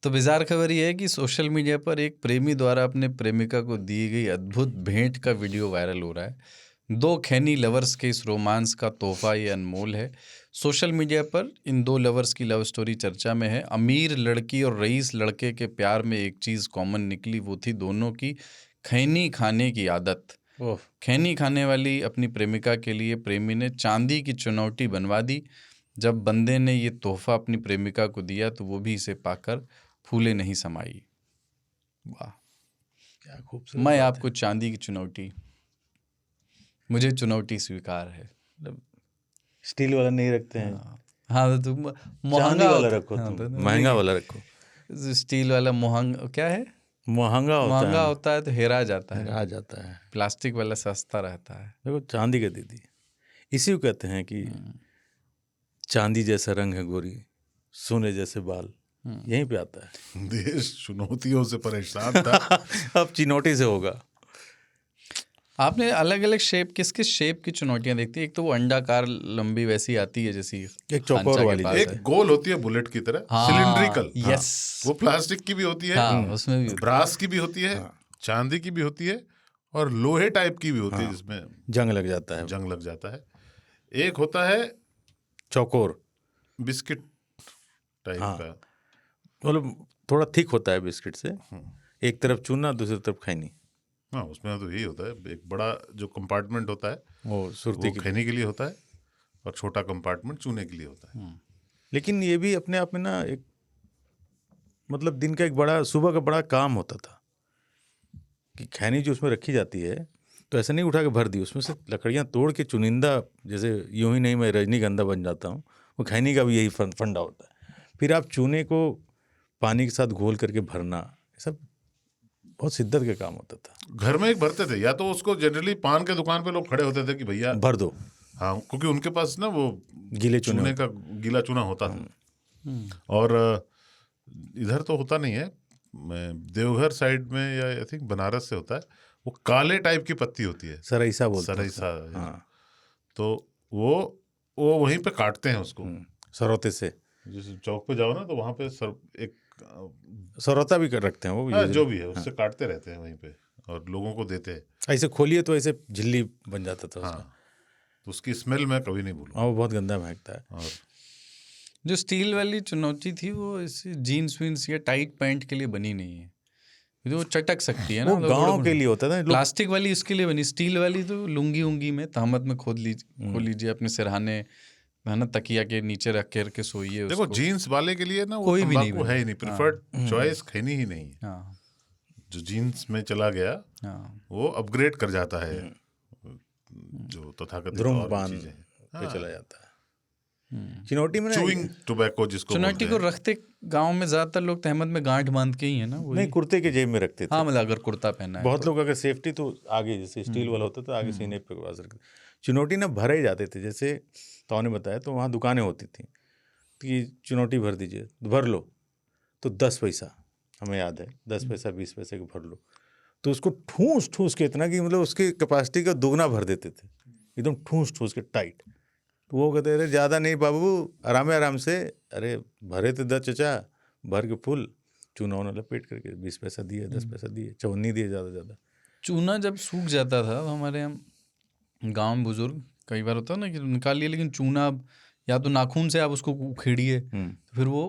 तो बिजार खबर यह है कि सोशल मीडिया पर एक प्रेमी द्वारा अपने प्रेमिका को दी गई अद्भुत भेंट का वीडियो वायरल हो रहा है। दो खैनी लवर्स के इस रोमांस का तोहफा ये अनमोल है। सोशल मीडिया पर इन दो लवर्स की लव स्टोरी चर्चा में है। अमीर लड़की और रईस लड़के के प्यार में एक चीज़ कॉमन निकली, वो थी दोनों की खैनी खाने की आदत। खैनी खाने वाली अपनी प्रेमिका के लिए प्रेमी ने चांदी की चुनौती बनवा दी। जब बंदे ने ये तोहफा अपनी प्रेमिका को दिया तो वो भी इसे पाकर फूले नहीं समाई। वाह, क्या खूबसूरत मैं बात आपको चांदी की चुनौती, मुझे चुनौती स्वीकार है। है। स्टील वाला नहीं रखते हैं, हाँ तो चांदी महंगा वाला होता- रखो, हाँ, तुम तो महंगा वाला रखो। स्टील वाला महंगा क्या है, महंगा होता महंगा है, होता है तो हेरा जाता है। आ जाता है। प्लास्टिक वाला सस्ता रहता है। देखो चांदी का दीदी, इसी को कहते हैं कि चांदी जैसा रंग है गोरी, सोने जैसे बाल, यहीं पे आता है। देश चुनौतियों से परेशान था। अब चिनौटी से होगा। आपने अलग अलग शेप, किस किस शेप की चुनौतियां देखती है? एक तो वो अंडाकार लंबी वैसी आती है जैसी एक चौकोर खांचा के वाली पास एक है। गोल होती है बुलेट की तरह, हाँ, सिलिंड्रिकल। यस। वो प्लास्टिक की भी होती है, हाँ, उसमें भी ब्रास की भी होती है, चांदी की भी होती है, और लोहे टाइप की भी होती है जिसमें जंग लग जाता है, जंग लग जाता है। एक होता है चौकोर बिस्किट टाइप का, मतलब थोड़ा थिक होता है बिस्किट से, एक तरफ चूना दूसरी तरफ खैनी। हाँ उसमें तो यही होता है। एक बड़ा जो कंपार्टमेंट होता है वो सुरती वो खैनी के लिए होता है, और छोटा कंपार्टमेंट चूने के लिए होता है। लेकिन ये भी अपने आप में ना एक मतलब दिन का एक बड़ा, सुबह का बड़ा काम होता था कि खैनी जो उसमें रखी जाती है तो ऐसा नहीं उठा के भर दी, उसमें से लकड़ियाँ तोड़ के चुनिंदा, जैसे यूं ही नहीं मैं रजनीगंधा बन जाता हूँ, वो खैनी का भी यही फंडा होता है। फिर आप चूने को पानी के साथ घोल करके भरना, ये सब बहुत शिद्दत का काम होता था। घर में एक भरते थे, या तो उसको जनरली पान के दुकान पे लोग खड़े होते थे कि भैया भर दो, हाँ, क्योंकि उनके पास ना वो गीले चूने का गीला चूना होता था। और इधर तो होता नहीं है, देवघर साइड में या आई थिंक बनारस से होता है, वो काले टाइप की पत्ती होती है, सरईसा बोलते हैं सरईसा। हाँ, तो वो वहीं पे काटते हैं उसको, सरौते से। जिस चौक पे जाओ ना तो वहाँ पे एक सरौता भी कर रखते हैं वो, हाँ, जो भी है उससे काटते रहते हैं वहीं पे, और लोगों को देते हैं। ऐसे खोलिए तो ऐसे झिल्ली बन जाता था। हाँ, तो उसकी स्मेल मैं कभी नहीं भूलूंगा। हाँ, वो बहुत गंदा महकता है। और जो स्टील वाली चुनौती थी वो इसी जीन्स वीन्स या टाइट पैंट के लिए बनी नहीं है, जो चटक सकती है ना, वो मतलब गांव के लिए होता था। प्लास्टिक वाली इसके लिए बनी, स्टील वाली तो लुंगी उंगी में तहमत में खोल लीजिए अपने सिरहाने है ना, तकिया के नीचे रख के सोइए। देखो जीन्स वाले के लिए ना वो कोई भी नहीं तंबाकू है ही नहीं, प्रिफर्ड चॉइस खैनी ही नहीं है। हाँ, जो जीन्स में चला गया हाँ, वो अपग्रेड कर जाता है, जो तथाकथित धूम्रपान चीजें पे चला जाता है। चिनौटी में चूइंग टोबैको जिसको चुनौती को रखते गांव में ज्यादातर लोग तहमत में गांठ बांध के ही है ना, वो नहीं, कुर्ते के जेब में रखते थे। हाँ, मतलब अगर कुर्ता पहना है बहुत लोग अगर सेफ्टी तो आगे, जैसे स्टील वाला होता था आगे सीने पे पास रखते। चिनौटी ना भरे जाते थे, जैसे तो ने बताया, तो वहाँ दुकानें होती थी कि चिनौटी भर दीजिए, भर लो तो 10 पैसा, हमें याद है 10 पैसा 20 पैसे का भर लो, तो उसको ठूस ठूस के इतना कि मतलब उसकी कैपेसिटी का दुगना भर देते थे, एकदम ठूस ठूस के टाइट। तो वो कहते अरे ज़्यादा नहीं बाबू, आराम से, अरे भरे थे 10 चचा, भर के फुल चूना उना लपेट करके 20 पैसा दिए, 10 पैसा दिए, चवन्नी दिए ज़्यादा। चूना जब सूख जाता था तो हमारे यहाँ गाँव में बुजुर्ग कई बार होता है ना कि निकाल लिए, लेकिन चूना या तो नाखून से आप उसको उखेड़िए, तो फिर वो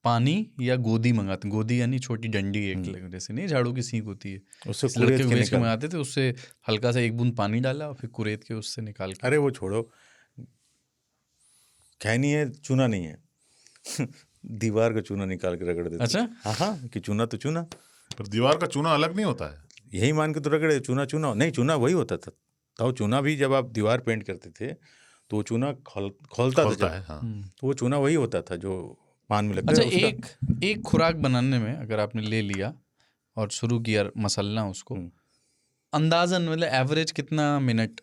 पानी या गोदी मंगाते, गोदी यानी छोटी डंडी एक जैसे नहीं झाड़ू की सीख होती है, उससे लड़के बेच के मंगाते थे, उससे हल्का सा एक बूंद पानी डाला और फिर कुरेद के उससे निकाल के। अरे वो छोड़ो, खैनी है, चूना नहीं है दीवार का चूना निकाल के रगड़ देते। अच्छा, हाँ, कि चूना तो चूना, पर दीवार का चूना अलग नहीं होता है, यही मान के तो रगड़े, चूना नहीं, चूना वही होता था। तो चूना भी जब आप दीवार पेंट करते थे तो वो चूना खोलता था है। हाँ। तो वो चूना वही होता था जो पान में लगता अच्छा, है। एक खुराक बनाने में अगर आपने ले लिया और शुरू किया मसलना उसको, अंदाजन मतलब एवरेज कितना मिनट?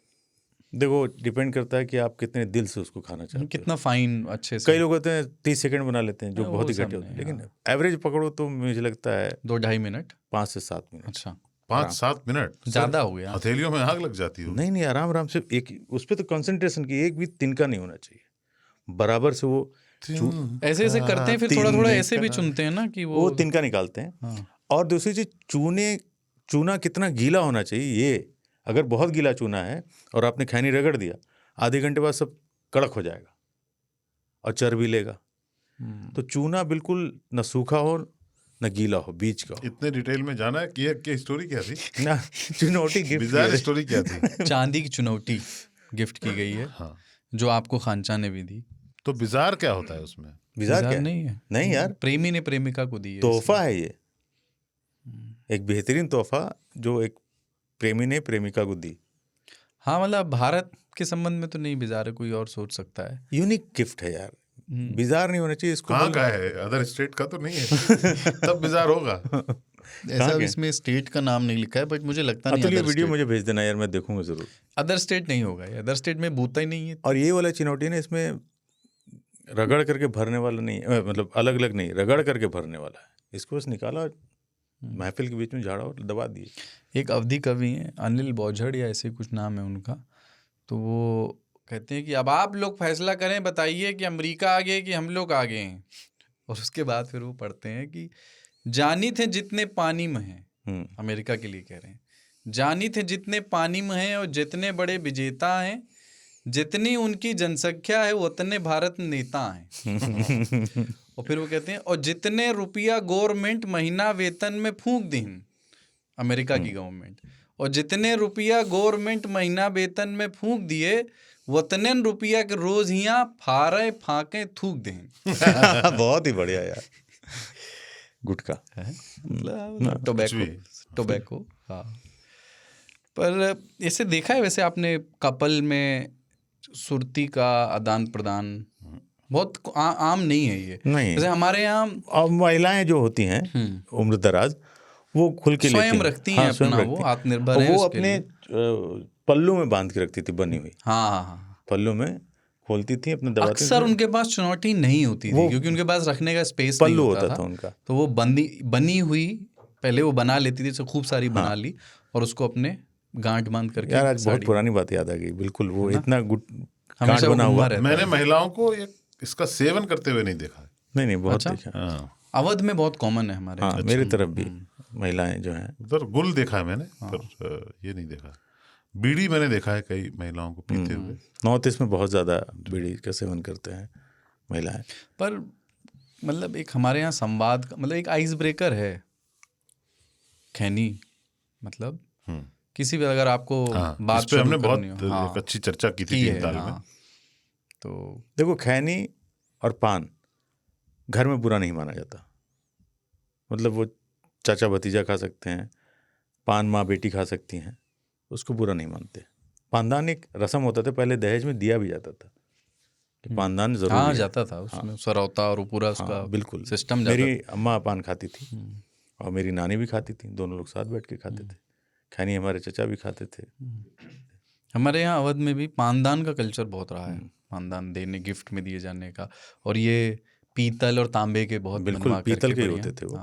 देखो डिपेंड करता है कि आप कितने दिल से उसको खाना चाहते हो, कितना फाइन अच्छे से। कई लोग होते हैं 30 सेकंड बना लेते हैं जो बहुत ही घटे होते हैं, लेकिन एवरेज पकड़ो तो मुझे लगता है 2-2.5 मिनट, 5 से 7 मिनट। अच्छा, 5-7 मिनट ज्यादा हो गया। हथेलियों में आग लग जाती हो। नहीं, आराम से एक, उस पर तो कंसंट्रेशन की एक भी तिनका नहीं होना चाहिए, बराबर से वो ऐसे ऐसे करते हैं, फिर थोड़ा थोड़ा ऐसे भी चुनते हैं ना कि वो तिनका निकालते हैं। हाँ। और दूसरी चीज, चूना कितना गीला होना चाहिए, ये अगर बहुत गीला चूना है और आपने खैनी रगड़ दिया, आधे घंटे बाद सब कड़क हो जाएगा और चर्बी लेगा। तो चूना बिल्कुल न सूखा हो न गीला हो, बीच का हो। इतने डिटेल में जाना है कि स्टोरी क्या थी ना चुनौती गिफ्ट बिजार स्टोरी क्या थी? चांदी की चुनौती गिफ्ट की गई है, हाँ, जो आपको खानचा ने भी दी। तो बिजार क्या होता है उसमें? बिजार क्या नहीं है, नहीं यार, प्रेमी ने प्रेमिका को दी है। तोहफा है ये, एक बेहतरीन तोहफा जो एक प्रेमी ने प्रेमिका को दी। हाँ, मतलब भारत के संबंध में तो नहीं बिजार है, कोई और सोच सकता है। यूनिक गिफ्ट है यार, बिजार नहीं होना चाहिए इसको। कहाँ का है? अदर स्टेट का तो नहीं है तब बिजार होगा। ऐसा इसमें स्टेट का नाम नहीं लिखा है, बट मुझे लगता नहीं। तो ये वीडियो मुझे भेज देना यार, मैं देखूंगा जरूर। अदर स्टेट नहीं होगा, अदर स्टेट में बूता ही नहीं है। और ये वाला चिनौटी ना, इसमें रगड़ करके भरने वाला नहीं है, मतलब अलग अलग नहीं, रगड़ करके भरने वाला है। इसको बस निकाला, महफिल के बीच में झाड़ा और दबा दिए। एक अवधी कवि हैं, अनिल बौझड़ या ऐसे कुछ नाम है उनका, तो वो कहते हैं कि अब आप लोग फैसला करें, बताइए कि अमेरिका आगे कि हम लोग आगे हैं। और उसके बाद फिर वो पढ़ते हैं कि जानी थे जितने पानी में हैं, अमेरिका के लिए कह रहे हैं, जानी थे जितने पानी में हैं और जितने बड़े विजेता हैं, जितनी उनकी जनसंख्या है उतने भारत नेता हैं। और फिर वो कहते हैं और जितने रुपया गवर्नमेंट महीना वेतन में फूंक दें, अमेरिका की गवर्नमेंट, और जितने रुपया गवर्नमेंट महीना वेतन में फूंक दिए, उतने रुपया के रोज हियाँ फारे फाके थूक दें। बहुत ही बढ़िया यार, गुटखा मतलब टोबैको। हाँ, पर ऐसे देखा है वैसे आपने कपल में सुरती का आदान प्रदान बहुत आम नहीं है ये? नहीं, जैसे हमारे यहाँ अब महिलाएं जो होती हैं उम्र दराज, वो खुल के स्वयं रखती हैं, अपना वो आत्मनिर्भर है, वो अपने पल्लू में बांध के रखती थी, बनी हुई। हाँ, पल्लू में खोलती थी, अपने दबाती थी। अक्सर उनके पास चुनौती नहीं होती थी क्योंकि उनके पास रखने का स्पेस पल्लू नहीं होता था उनका, तो वो बनी हुई पहले वो बना लेती थी, खूब सारी बना ली और उसको अपने गांठ बांध करके। यार आज बहुत पुरानी बात याद आ गई, बिल्कुल वो इतना हमेशा बना हुआ। मैंने महिलाओं को इसका सेवन करते हुए नहीं देखा। नहीं बहुत देखा। अवध में बहुत कॉमन है हमारे। हाँ, मेरी तरफ भी महिलाएं जो हैं, उधर गुल देखा है मैंने, पर ये नहीं देखा। बीड़ी मैंने देखा है कई महिलाओं को पीते हुए। नॉर्थ ईस्ट में बहुत ज़्यादा बीड़ी का सेवन करते हैं महिलाएं। पर मतलब एक हमारे यहाँ संवाद का मतलब एक आइस ब्रेकर है खैनी, मतलब किसी भी अगर आपको बात पे हमने बहुत अच्छी चर्चा की थी दाल में। तो देखो, खैनी और पान घर में बुरा नहीं माना जाता, मतलब वो चाचा भतीजा खा सकते हैं, पान माँ बेटी खा सकती हैं, उसको बुरा नहीं मानते। पानदान एक रस्म होता था, पहले दहेज में दिया भी जाता था कि पानदान जरूर जाता था उसमें, सरौता और पूरा उसका बिल्कुल सिस्टम। मेरी अम्मा पान खाती थी और मेरी नानी भी खाती थी, दोनों लोग साथ बैठ के खाते थे। खैनी हमारे चचा भी खाते थे। हमारे यहाँ अवध में भी पानदान का कल्चर बहुत रहा है, पानदान देने, गिफ्ट में दिए जाने का। और ये पीतल और तांबे के बहुत, बिल्कुल पीतल के होते थे वो।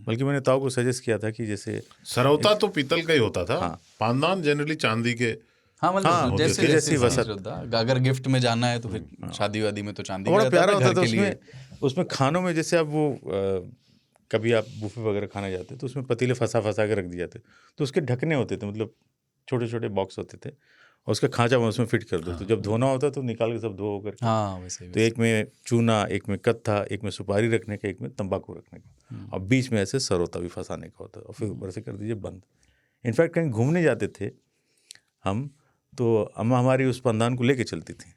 बल्कि मैंने ताऊ को सजेस्ट किया था कि जैसे सरौता तो पीतल का ही होता था, पानदान जनरली चांदी के। हाँ, मतलब जैसे अगर गिफ्ट में जाना है तो फिर शादी वादी में तो चांदी बड़ा प्यारा होता था। उसमें खानों में जैसे अब वो कभी आप बुफे वगैरह खाने जाते तो उसमें पतीले फंसा के रख दिए जाते, तो उसके ढकने होते थे, मतलब छोटे छोटे बॉक्स होते थे और उसका खांचा उसमें फिट कर दो। तो जब धोना होता तो निकाल के सब धो कर। हाँ, वैसे। तो एक में चूना, एक में कत्था, एक में सुपारी रखने का, एक में तंबाकू रखने का, और बीच में ऐसे सरौता भी फंसाने का होता है, और फिर ऊपर से कर दीजिए बंद। इनफैक्ट कहीं घूमने जाते थे हम तो अम्मा हमारी उस पानदान को लेके चलती थी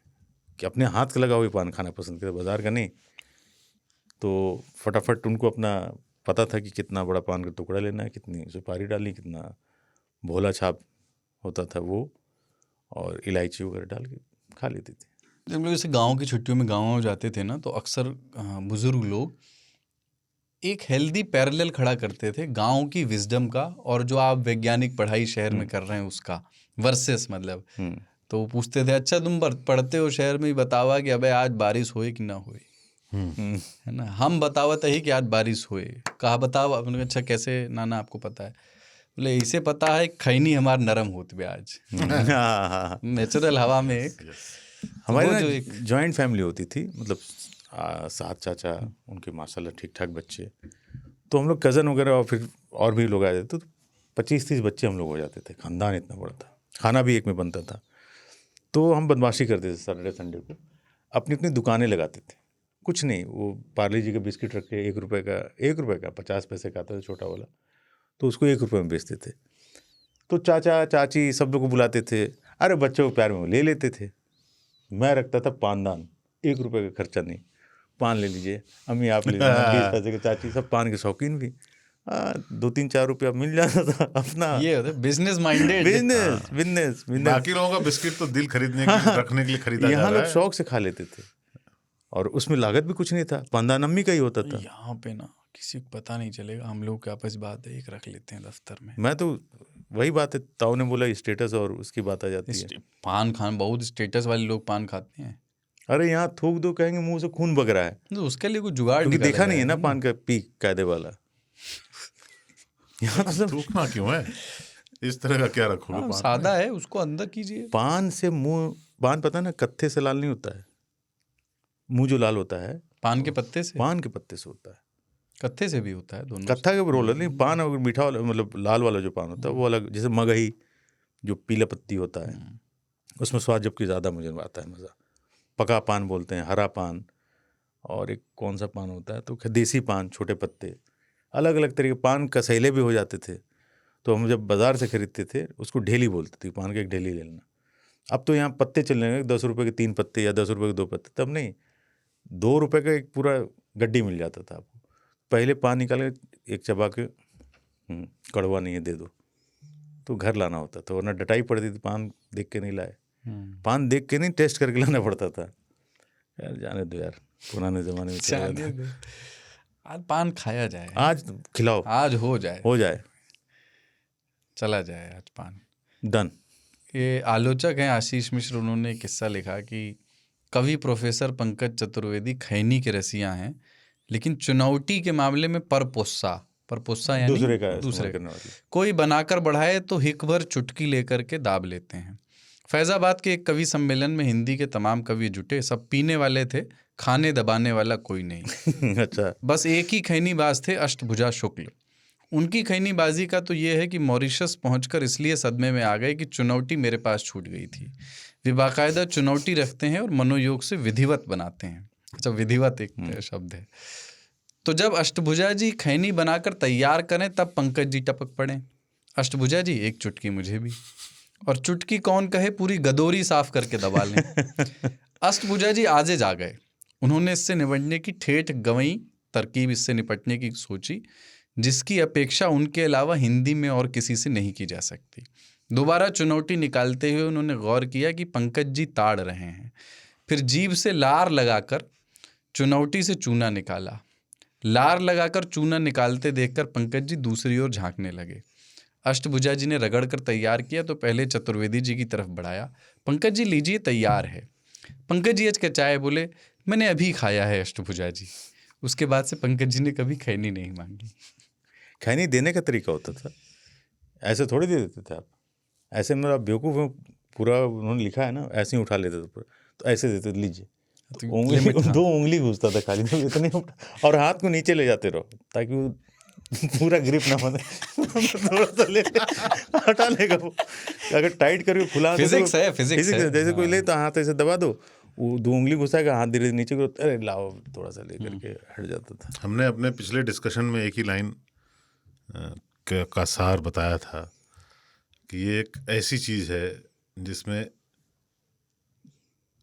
कि अपने हाथ का लगा हुआ पान खाना पसंद करते, बाजार का नहीं। तो फटाफट उनको अपना पता था कि कितना बड़ा पान का टुकड़ा लेना है, कितनी सुपारी डालनी, कितना भोला छाप होता था वो, और इलायची वगैरह डाल के खा लेती थी। जब लोग जैसे गाँव की छुट्टियों में गाँव जाते थे ना, तो अक्सर बुजुर्ग लोग एक हेल्दी पैरेलल खड़ा करते थे गाँव की विजडम का और जो आप वैज्ञानिक पढ़ाई शहर में कर रहे हैं उसका वर्सेस, मतलब। तो वो पूछते थे, अच्छा तुम पढ़ते हो शहर में, ही बतावा कि अबे आज बारिश होए कि ना होए, है ना। हम बतावत ही कि आज बारिश हुए, कहा बताओ। आपने कहा अच्छा कैसे नाना आपको पता है? बोले इसे पता है, खैनी हमार नरम होती है आज। नेचुरल हवा में एक हमारे वो ना जो एक जॉइंट फैमिली होती थी, मतलब 7 चाचा, उनके माशाल्लाह ठीक ठाक बच्चे, तो हम लोग कज़न वगैरह और फिर और भी लोग आ जाते, तो 25-30 बच्चे हम लोग हो जाते थे, खानदान इतना बड़ा था, खाना भी एक में बनता था। तो हम बदमाशी करते थे सैटरडे संडे को, अपनी अपनी दुकानें लगाते थे, कुछ नहीं, वो पार्ले जी का बिस्किट रख के 1 रुपये का 50 पैसे का आता था छोटा वाला, तो उसको 1 रुपये में बेचते थे। तो चाचा चाची सब लोग को बुलाते थे, अरे बच्चों को प्यार में वो ले लेते थे। मैं रखता था पानदान, 1 रुपये का खर्चा नहीं, पान ले लीजिए, अम्मी आप ले लीजिए, 20 पैसे के, चाची सब पान के शौकीन भी। 2-3-4 रुपया मिल जाता था अपना। ये होता है business minded. Business business business. बाकी लोगों का बिस्किट तो दिल खरीदने के लिए, रखने के लिए खरीदा जा यहाँ रहा लोग है। शौक से खा लेते थे, और उसमें लागत भी कुछ नहीं था, पानदान अम्मी का ही होता था। यहाँ पे ना किसी को पता नहीं चलेगा, हम लोग के आपस बात है, एक रख लेते हैं दफ्तर में। मैं तो वही बात है, ताऊ ने बोला स्टेटस और उसकी बात आ जाती है। पान खान बहुत स्टेटस वाले लोग पान खाते हैं, अरे यहाँ थूक दो, कहेंगे मुंह से खून बग रहा है, तो उसके लिए कोई जुगाड़ क्योंकि निकाला देखा नहीं है ना जाएगा पान का पीक कायदे वाला। यहाँ तो सब थूकना क्यों है, इस तरह का क्या रखोगे हाँ, पान सादा है, उसको अंदर कीजिए। पान से मुंह, पान पता है ना कत्थे से लाल नहीं होता है, मुंह जो लाल होता है पान के पत्ते से, पान के पत्ते से होता है। कत्थे से भी होता है, दोनों कत्था का रोल नहीं, पान और मीठा वाला, मतलब लाल वाला जो पान होता है वो अलग, जैसे मगही जो पीला पत्ती होता है उसमें स्वाद जबकि ज़्यादा मुझे आता है मज़ा। पका पान बोलते हैं, हरा पान, और एक कौन सा पान होता है, तो देसी पान, छोटे पत्ते, अलग अलग तरीके पान कसैले भी हो जाते थे। तो हम जब बाज़ार से खरीदते थे उसको ढेली बोलते थे, पान का एक ढेली ले लेना। अब तो यहाँ पत्ते चलने लगे, 10 रुपये के 3 पत्ते या 10 रुपये के 2 पत्ते, तब नहीं, 2 रुपये का एक पूरा गड्डी मिल जाता था आपको। पहले पान निकाले, एक चबा के, कड़वा नहीं है दे दो, तो घर लाना होता था, वरना डटाई पड़ती थी, पान देख के नहीं लाए, पान देख के नहीं टेस्ट करके लाना पड़ता था। यार जाने दो यार, पुराने ज़माने में चले गए थे। आज पान खाया जाए, आज खिलाओ, आज हो जाए, चला जाए आज पान। डन। ये आलोचक हैं आशीष मिश्र, उन्होंने एक किस्सा लिखा कि कवि प्रोफेसर पंकज चतुर्वेदी खैनी के रसिया हैं, लेकिन चुनौती के मामले में परपोस्सा यानी दूसरे का दूसरे करने वाले। कोई बनाकर बढ़ाए तो हिक भर चुटकी लेकर के दाब लेते हैं। फैजाबाद के एक कवि सम्मेलन में हिंदी के तमाम कवि जुटे, सब पीने वाले थे, खाने दबाने वाला कोई नहीं। अच्छा, बस एक ही खैनीबाज थे, अष्टभुजा शुक्ल। उनकी खैनीबाजी का तो ये है कि मॉरिशस पहुंचकर इसलिए सदमे में आ गए कि चुनौती मेरे पास छूट गई थी। वे बाकायदा चुनौती रखते हैं और मनोयोग से विधिवत बनाते हैं। अच्छा, विधिवत एक शब्द है। तो जब अष्टभुजा जी खैनी बनाकर तैयार करें तब पंकज जी टपक पड़े, अष्टभुजा जी एक चुटकी मुझे भी, और चुटकी कौन कहे पूरी गदोरी साफ करके दबा लें। अष्टभुजा जी आजे जा गए, उन्होंने इससे निपटने की ठेठ गंवई तरकीब, इससे निपटने की सोची जिसकी अपेक्षा उनके अलावा हिंदी में और किसी से नहीं की जा सकती। दोबारा चुनौती निकालते हुए उन्होंने गौर किया कि पंकज जी ताड़ रहे हैं, फिर जीभ से लार लगाकर चुनौती से चूना निकाला। लार लगाकर चूना निकालते देखकर पंकज जी दूसरी ओर झांकने लगे। अष्टभुजा जी ने रगड़ कर तैयार किया तो पहले चतुर्वेदी जी की तरफ बढ़ाया, पंकज जी लीजिए तैयार है। पंकज जी हचकिचाए, बोले मैंने अभी खाया है अष्टभुजा जी। उसके बाद से पंकज जी ने कभी खैनी नहीं मांगी। खैनी देने का तरीका होता था, ऐसे थोड़ी दे देते थे आप, ऐसे मतलब बेवकूफ़ हैं, पूरा उन्होंने लिखा है ना, ऐसे ही उठा लेते थे पूरा, तो ऐसे देते थे, लीजिए, तो उंगली 2 उंगली घुसता था खाली, तो इतने और हाथ को नीचे ले जाते रहो ताकि वो पूरा ग्रिप ना बने। थोड़ा सा ले हटा लेगा वो, अगर टाइट करके फुला दो, फिजिक्स है, फिजिक्स है। जैसे कोई ले तो हाथ ऐसे दबा दो, वो 2 उंगली घुसाएगा, हाथ धीरे नीचे करो, अरे लाओ थोड़ा सा ले करके हट जाता था। हमने अपने पिछले डिस्कशन में एक ही लाइन का सार बताया था कि ये एक ऐसी चीज़ है जिसमें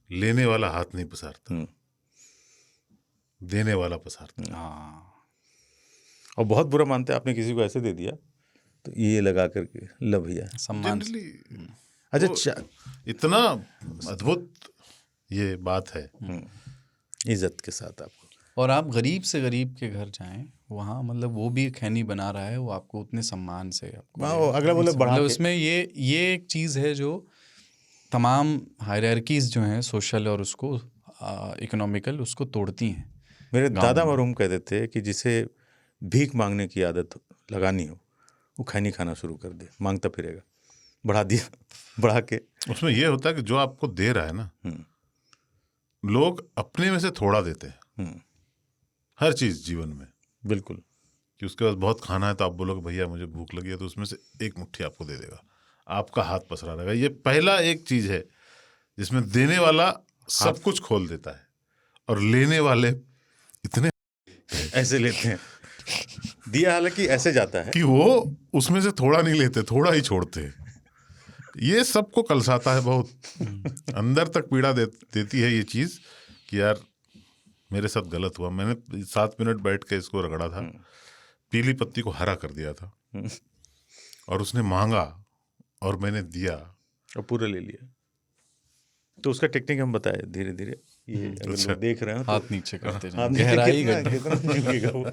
लेने वाला हाथ नहीं पसारता, देने वाला पसारता। हाँ, और बहुत बुरा मानते हैं, आपने किसी को ऐसे दे दिया तो ये लगा करके लो भैया सम्मान। अच्छा, इतना अद्भुत ये बात है, इज्जत के साथ आपको। और आप गरीब से गरीब के घर जाएं, वहाँ मतलब वो भी खैनी बना रहा है, वो आपको उतने सम्मान से आपको अगला बोले बढ़ा मतलब के। उसमें ये एक चीज़ है जो तमाम हायरार्कीज जो हैं सोशल और उसको इकोनॉमिकल, उसको तोड़ती हैं। मेरे दादा मरहूम कहते थे कि जिसे भीख मांगने की आदत लगानी हो वो खैनी खाना शुरू कर दे, मांगता फिरेगा। बढ़ा दिया, बढ़ा के। उसमें ये होता है कि जो आपको दे रहा है ना, लोग अपने में से थोड़ा देते हैं हम्म, हर चीज जीवन में, बिल्कुल। कि उसके पास बहुत खाना है तो आप बोलोगे भैया मुझे भूख लगी है, तो उसमें से एक मुट्ठी आपको दे देगा, आपका हाथ पसरा रहेगा। ये पहला एक चीज है जिसमें देने वाला सब कुछ खोल देता है और लेने वाले इतने ऐसे लेते हैं। दिया हालांकि ऐसे जाता है कि वो उसमें से थोड़ा नहीं लेते, थोड़ा ही छोड़ते हैं। ये सबको कलसाता है बहुत, अंदर तक पीड़ा देती है ये चीज कि यार मेरे साथ गलत हुआ। मैंने 7 मिनट बैठ के इसको रगड़ा था, पीली पत्ती को हरा कर दिया था, और उसने मांगा और मैंने दिया। और पूरा ले लिया। तो उसका टेक्निक हम बताए धीरे धीरे, ये अगर अच्छा। लोग देख रहे हैं तो हाथ नीचे करते हाथ जाएं, नीचे गहराई कितना घटना। कितना झुकेगा वो।